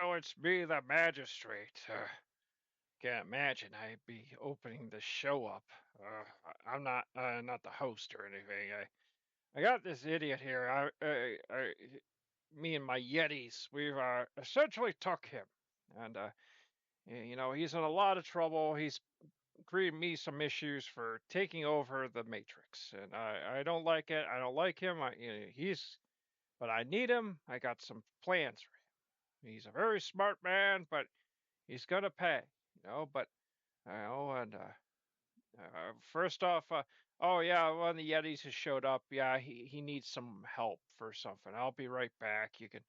Oh, it's me, the magistrate. Can't imagine I'd be opening the show up. I'm not the host or anything. I got this idiot here. Me and my Yetis, we've essentially took him, and he's in a lot of trouble. He's created me some issues for taking over the Matrix, and I don't like it. I don't like him. But I need him. I got some plans for him. He's a very smart man, but he's gonna pay, But and first off, oh yeah, one of the Yetis has showed up. Yeah, he needs some help for something. I'll be right back. You can,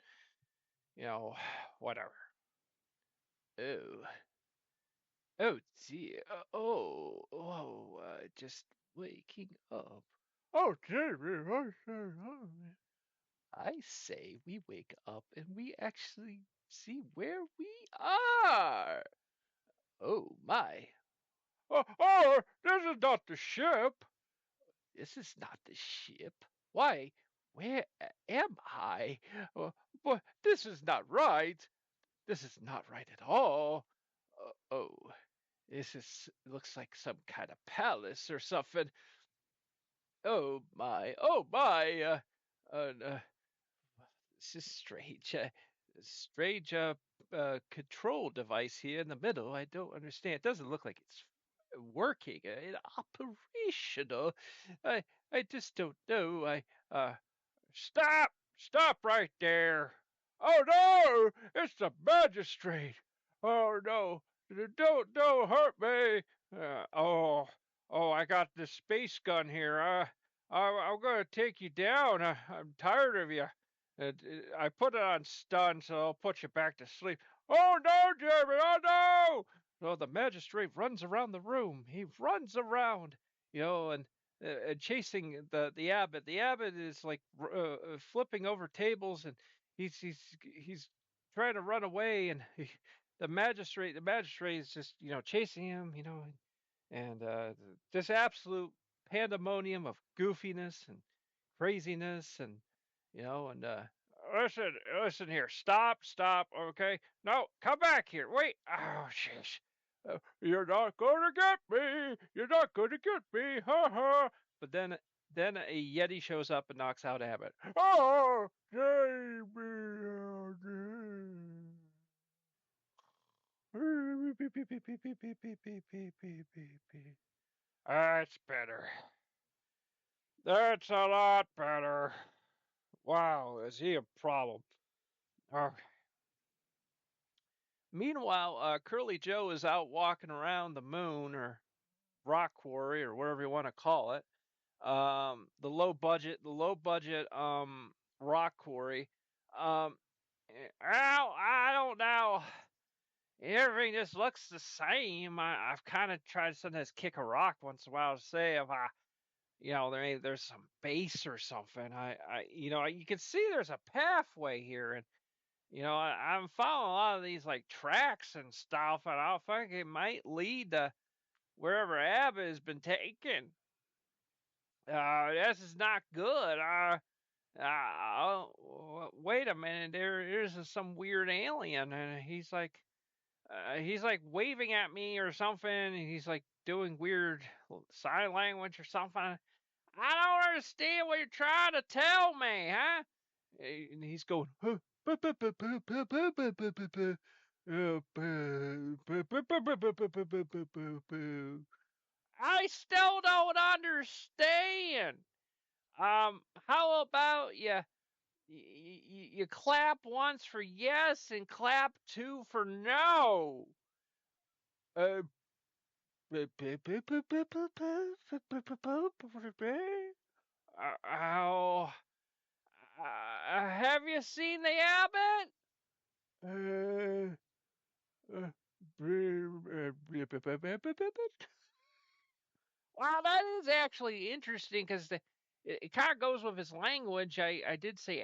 whatever. Oh, oh dear. Just waking up. Oh, Jamie, I say we wake up and we actually see where we are. Oh my. This is not the ship. This is not the ship. Why? Where am I? But this is not right. This is not right at all. Oh, looks like some kind of palace or something. Oh my! Oh my! Uh, this is strange. Strange control device here in the middle. I don't understand. It doesn't look like it's working, operational. I just don't know. Stop right there. Oh no, it's the magistrate. Oh no, don't hurt me. I got this space gun here. I'm gonna take you down. I'm tired of you. I put it on stun, so I'll put you back to sleep. Oh no, Jeremy! Oh no! So the magistrate runs around the room. He runs around, and chasing the abbot. The abbot is like flipping over tables, and he's trying to run away, and the magistrate is just chasing him, and this absolute pandemonium of goofiness and craziness, and and listen here, stop, okay, no, come back here, wait, oh jeez, you're not gonna get me, ha ha. But then a Yeti shows up and knocks out Abbott. Oh, save me. That's better. That's a lot better. Wow, is he a problem? Oh. Meanwhile, Curly Joe is out walking around the moon or rock quarry or whatever you want to call it. The low budget rock quarry. Um, I don't know. Everything just looks the same. I've kind of tried to sometimes kick a rock once in a while to say if there's some base or something. You can see there's a pathway here, and I'm following a lot of these like tracks and stuff, and I think it might lead to wherever Abbott has been taken. This is not good. Wait a minute. There's some weird alien, and he's like waving at me or something. And he's like doing weird sign language or something. I don't understand what you're trying to tell me, huh? And he's going, huh? I still don't understand. How about you clap once for yes and clap two for no? Uh, oh, have you seen the Abbot? Uh, uh, Wow, that is actually interesting because it kind of goes with his language. I did say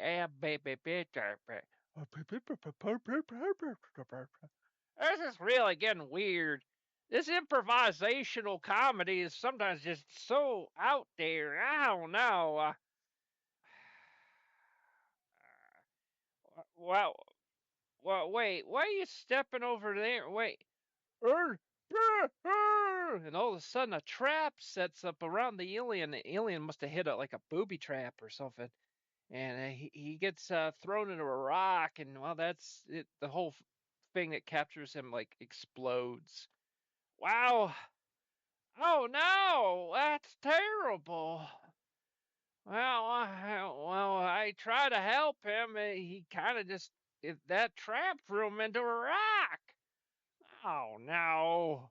this is really getting weird. This improvisational comedy is sometimes just so out there. I don't know. Well, Well, wait, why are you stepping over there? Wait. And all of a sudden, a trap sets up around the alien. The alien must have hit like a booby trap or something. And he gets thrown into a rock. And, well, that's it. The whole thing that captures him, like, explodes. Wow. Oh, no. That's terrible. I try to help him. He kind of just, that trap threw him into a rock. Oh, no.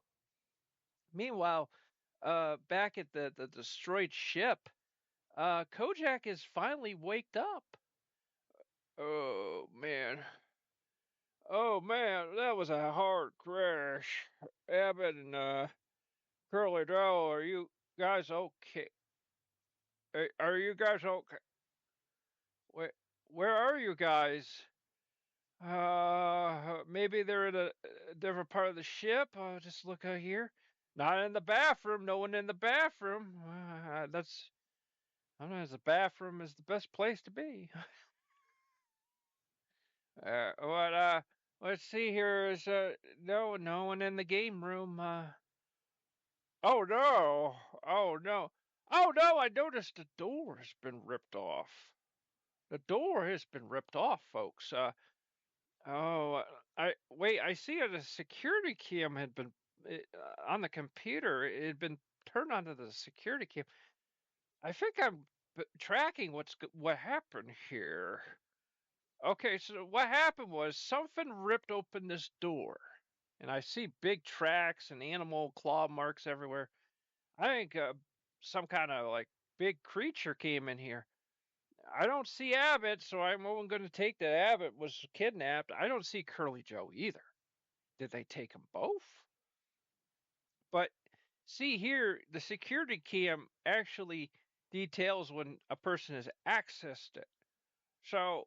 Meanwhile, back at the destroyed ship, Kojak is finally waked up. Oh, man. Oh, man, that was a hard crash. Abbott and, Curly Joe, are you guys okay? Are you guys okay? Wait, where are you guys? Maybe they're in a different part of the ship. Just look out here. Not in the bathroom. No one in the bathroom. That's sometimes the bathroom is the best place to be. What? Let's see here. Is no one in the game room. Oh no! Oh no! Oh no! I noticed the door has been ripped off. The door has been ripped off, folks. Oh, I wait. I see the security cam had been on the computer. It had been turned onto the security cam. I think I'm tracking what happened here. Okay, so what happened was something ripped open this door, and I see big tracks and animal claw marks everywhere. I think some kind of like big creature came in here. I don't see Abbott, so I'm only going to take that Abbott was kidnapped. I don't see Curly Joe either. Did they take them both? But see here, the security cam actually details when a person has accessed it. So,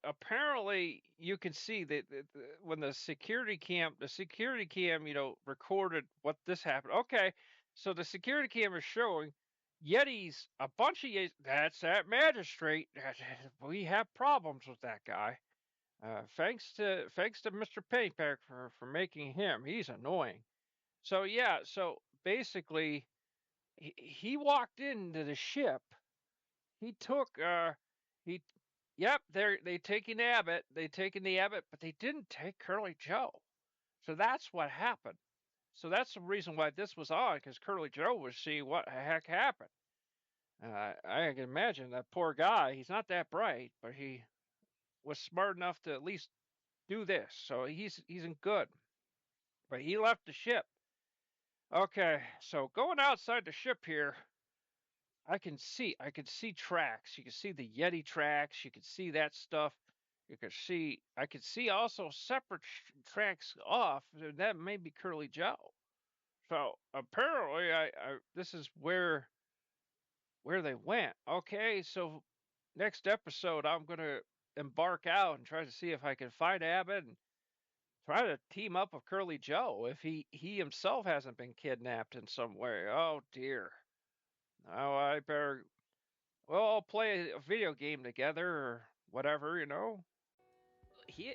apparently you can see that when the security cam, recorded what this happened. Okay, so the security cam is showing Yetis, a bunch of Yetis. That's that magistrate. We have problems with that guy. Thanks to Mr. Pennypack for making him. He's annoying. So yeah, so basically he walked into the ship. He took he yep, they taking Abbott, the Abbott, but they didn't take Curly Joe. So that's what happened. So that's the reason why this was on, because Curly Joe was seeing what the heck happened. I can imagine that poor guy. He's not that bright, but he was smart enough to at least do this. So he's in good. But he left the ship. Okay, so going outside the ship here, I can see tracks. You can see the Yeti tracks. You can see that stuff. I could see also separate tracks off. That may be Curly Joe. So apparently, this is where they went. Okay, so next episode, I'm gonna embark out and try to see if I can find Abbott and try to team up with Curly Joe if he himself hasn't been kidnapped in some way. Oh dear. Oh, I better. Well, I'll play a video game together or whatever. Here,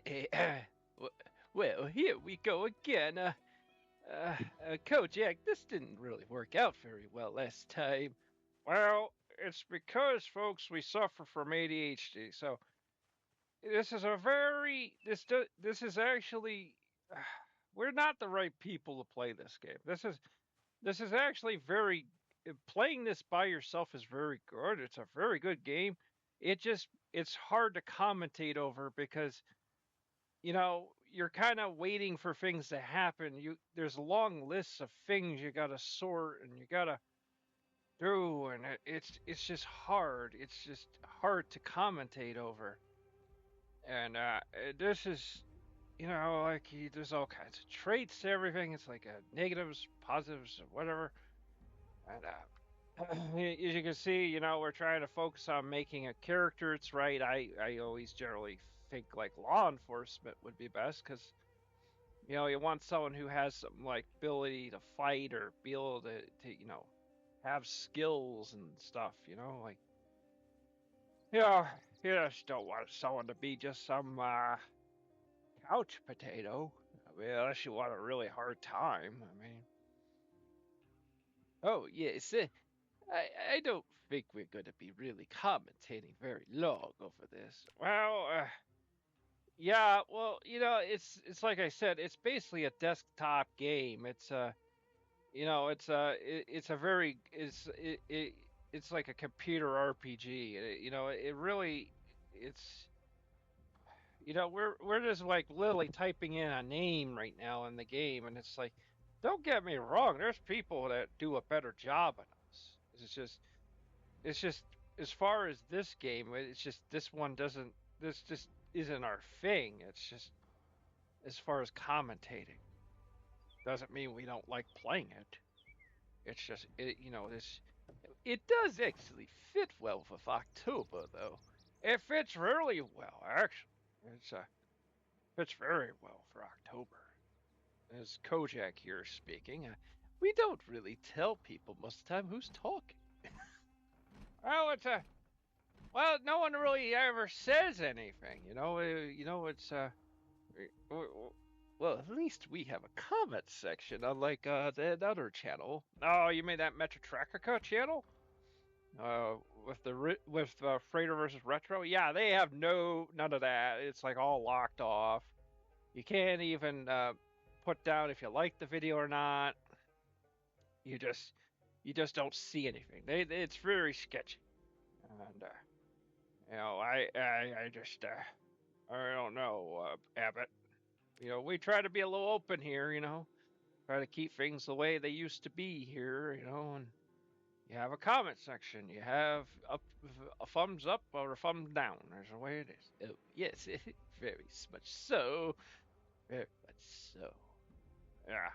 well, here we go again. Kojak, this didn't really work out very well last time. Well, it's because, folks, we suffer from ADHD. So this is a very this is actually we're not the right people to play this game. This is actually very playing this by yourself is very good. It's a very good game. It's hard to commentate over because you're kind of waiting for things to happen. There's long lists of things you got to sort and you got to do, and it's just hard. It's just hard to commentate over. And this is like there's all kinds of traits to everything. It's like negatives, positives, whatever. And as you can see, we're trying to focus on making a character. It's right. I always generally think like law enforcement would be best because you want someone who has some like ability to fight or be able to have skills and stuff. Like yeah. You just don't want someone to be just some couch potato. I mean, unless you want a really hard time. I mean, Oh, yes. I don't think we're going to be really commentating very long over this. well, yeah, well, it's like I said, it's basically a desktop game. It's a very it's like a computer RPG. It really it's we're just like literally typing in a name right now in the game, and it's like, don't get me wrong, there's people that do a better job than us. It's just as far as this game, it's just this just isn't our thing. It's just as far as commentating, doesn't mean we don't like playing it. It's just this. It does actually fit well with October, though. It fits really well, actually. It's fits very well for October. As Kojak here speaking, we don't really tell people most of the time who's talking. Well, no one really ever says anything. It's Well, at least we have a comment section, unlike that other channel. Oh, you mean that Metrotrakica channel? With Freighter versus Retro? Yeah, they have none of that. It's like all locked off. You can't even put down if you like the video or not. You just don't see anything. It's very sketchy. And I just I don't know, Abbott. We try to be a little open here. Try to keep things the way they used to be here. And you have a comment section. You have a thumbs up or a thumbs down. There's a way it is. Oh, yes, very much so. Very much so. Yeah.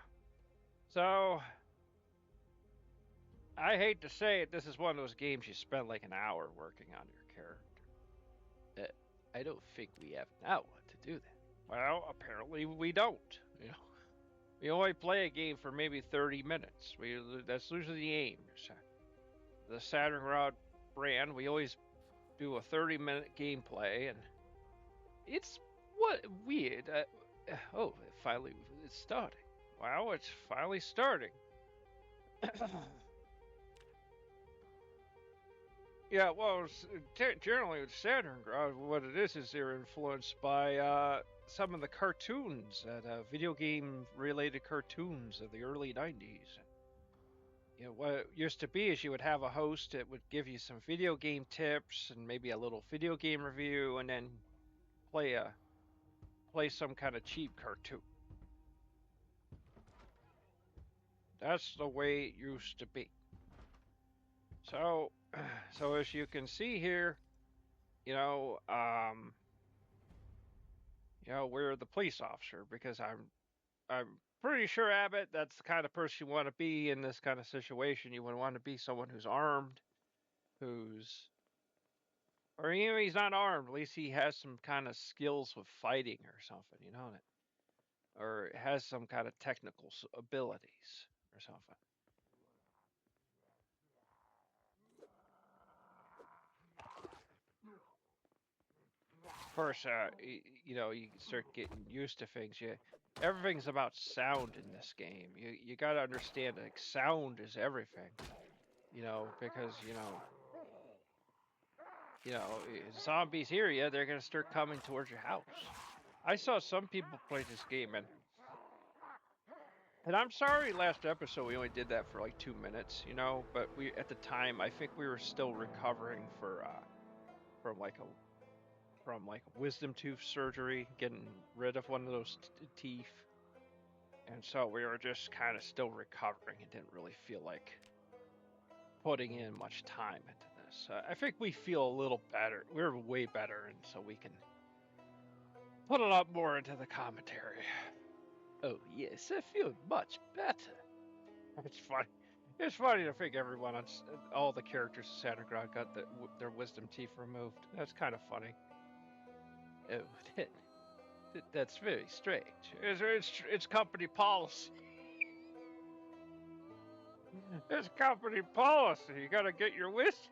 So, I hate to say it, this is one of those games you spend like an hour working on your character. I don't think we have an hour to do that. Well, apparently we don't. We only play a game for maybe 30 minutes. That's usually the aim. The Saturn Rod brand, we always do a 30-minute gameplay, and it's weird. It's starting. Wow, it's finally starting. Yeah, well, generally with Saturn Rod, what it is they're influenced by some of the cartoons, video game-related cartoons of the early 90s. What it used to be is you would have a host that would give you some video game tips and maybe a little video game review, and then play some kind of cheap cartoon. That's the way it used to be. So as you can see here, we're the police officer, because I'm pretty sure, Abbott, that's the kind of person you want to be in this kind of situation. You would want to be someone who's armed, or even if he's not armed, at least he has some kind of skills with fighting or something, or has some kind of technical abilities or something. Of course, you start getting used to things. Everything's about sound in this game. You got to understand, like, sound is everything. Because zombies hear you, they're gonna start coming towards your house. I saw some people play this game, and I'm sorry, last episode we only did that for like 2 minutes, but we, at the time, I think we were still recovering from like a wisdom tooth surgery, getting rid of one of those teeth. And so we were just kind of still recovering and didn't really feel like putting in much time into this. I think we feel a little better. We're way better, and so we can put a lot more into the commentary. Oh, yes, I feel much better. It's funny. It's funny to think everyone on all the characters in Saturn Rod got their wisdom teeth removed. That's kind of funny. Oh, that's very strange. It's company policy. It's company policy. You gotta get your wisdom.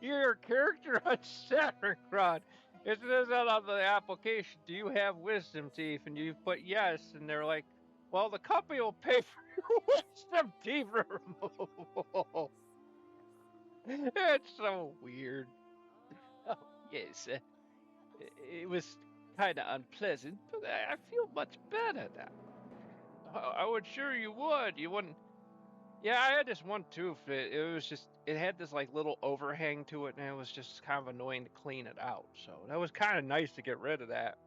You're a character on Saturn Cron. It says that on the application. Do you have wisdom teeth? And you put yes, and they're like, well, the company will pay for your wisdom teeth removal. It's so weird. Oh, yes. It was kind of unpleasant, but I feel much better now. I would sure you would. You wouldn't. Yeah, I had this one tooth. It was just, it had this like little overhang to it, and it was just kind of annoying to clean it out. So that was kind of nice to get rid of that.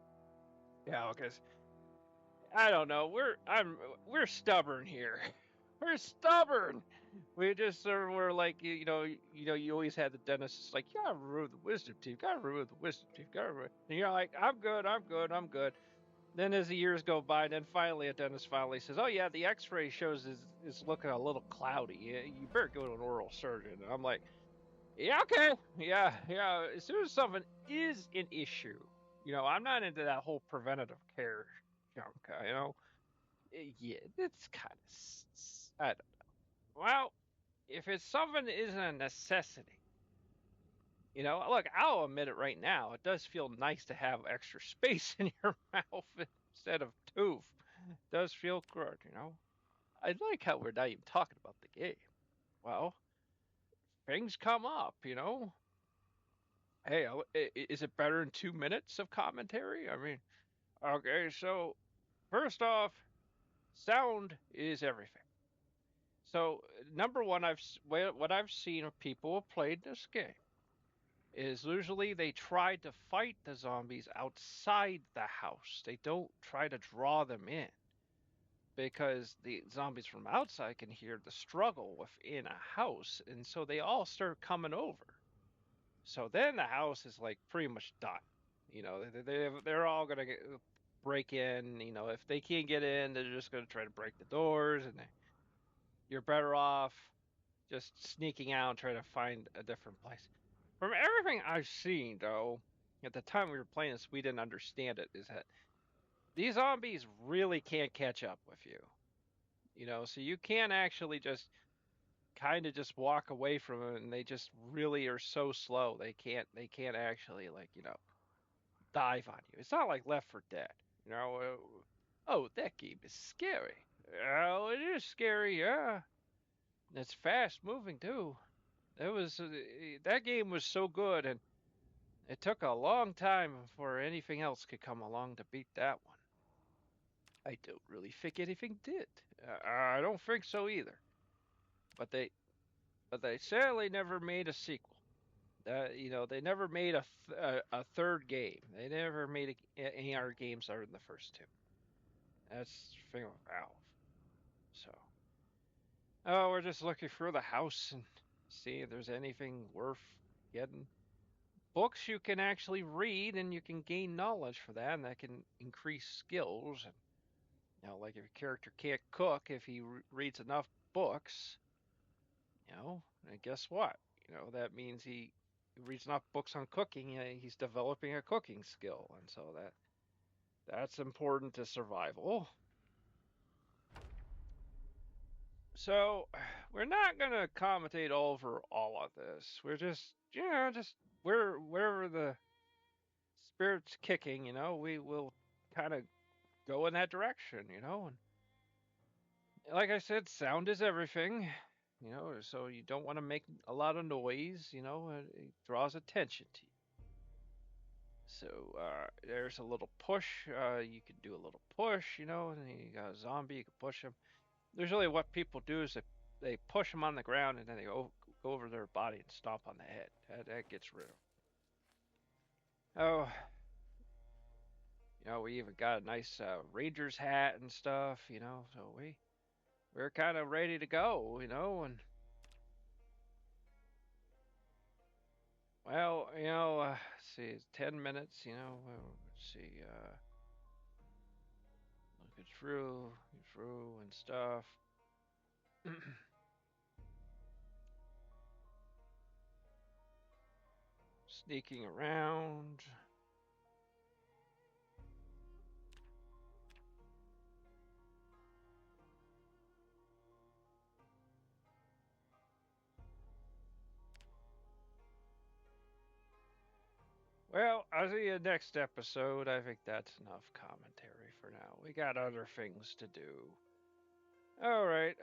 Yeah, because I don't know. We're stubborn here. We're stubborn. We just we're like you always had the dentist. It's like, you gotta remove the wisdom teeth. Gotta remove the wisdom teeth. Gotta remove. And you're like, I'm good. I'm good. I'm good. Then as the years go by, then finally a dentist finally says, "Oh yeah, the X-ray shows is looking a little cloudy. You better go to an oral surgeon." And I'm like, "Yeah, okay, yeah. As soon as something is an issue, I'm not into that whole preventative care junk. Yeah, that's kind of. I don't. Well, if it's something that isn't a necessity, look, I'll admit it right now. It does feel nice to have extra space in your mouth instead of tooth. It does feel good. I like how we're not even talking about the game. Well, things come up. Hey, is it better than 2 minutes of commentary? I mean, okay, so first off, sound is everything. So, number one, what I've seen of people who have played this game is usually they try to fight the zombies outside the house. They don't try to draw them in because the zombies from outside can hear the struggle within a house, and so they all start coming over. So then the house is like pretty much done. They're all gonna break in. If they can't get in, they're just gonna try to break the doors, and you're better off just sneaking out and trying to find a different place. From everything I've seen, though, at the time we were playing this, we didn't understand it. Is that these zombies really can't catch up with you? So you can't actually just kind of just walk away from them, and they just really are so slow. They can't actually dive on you. It's not like Left 4 Dead. You know, Oh, that game is scary. oh, it is scary, yeah. It's fast moving too. That game was so good, and it took a long time before anything else could come along to beat that one. I don't really think anything did. I don't think so either. But they sadly never made a sequel. They never made a third game. They never made any other games other than the first two. That's the thing with Valve. So, oh, we're just looking through the house and see if there's anything worth getting. Books you can actually read and you can gain knowledge for that, and that can increase skills. And like if your character can't cook, if he reads enough books, and guess what? That means he reads enough books on cooking. He's developing a cooking skill, and so that's important to survival. So we're not gonna commentate over all of this. We're just wherever the spirit's kicking, we will kind of go in that direction. And like I said, sound is everything. So you don't want to make a lot of noise. It draws attention to you. So there's a little push. You can do a little push. And then you got a zombie. You can push him. Usually, what people do is they push them on the ground and then they go over their body and stomp on the head. That gets rid of them. Oh, we even got a nice Rangers hat and stuff. So we're kind of ready to go. And well, let's see, it's 10 minutes. Let's see, looking through and stuff. Sneaking around. Well, I'll see you next episode. I think that's enough commentary for now. We got other things to do. All right.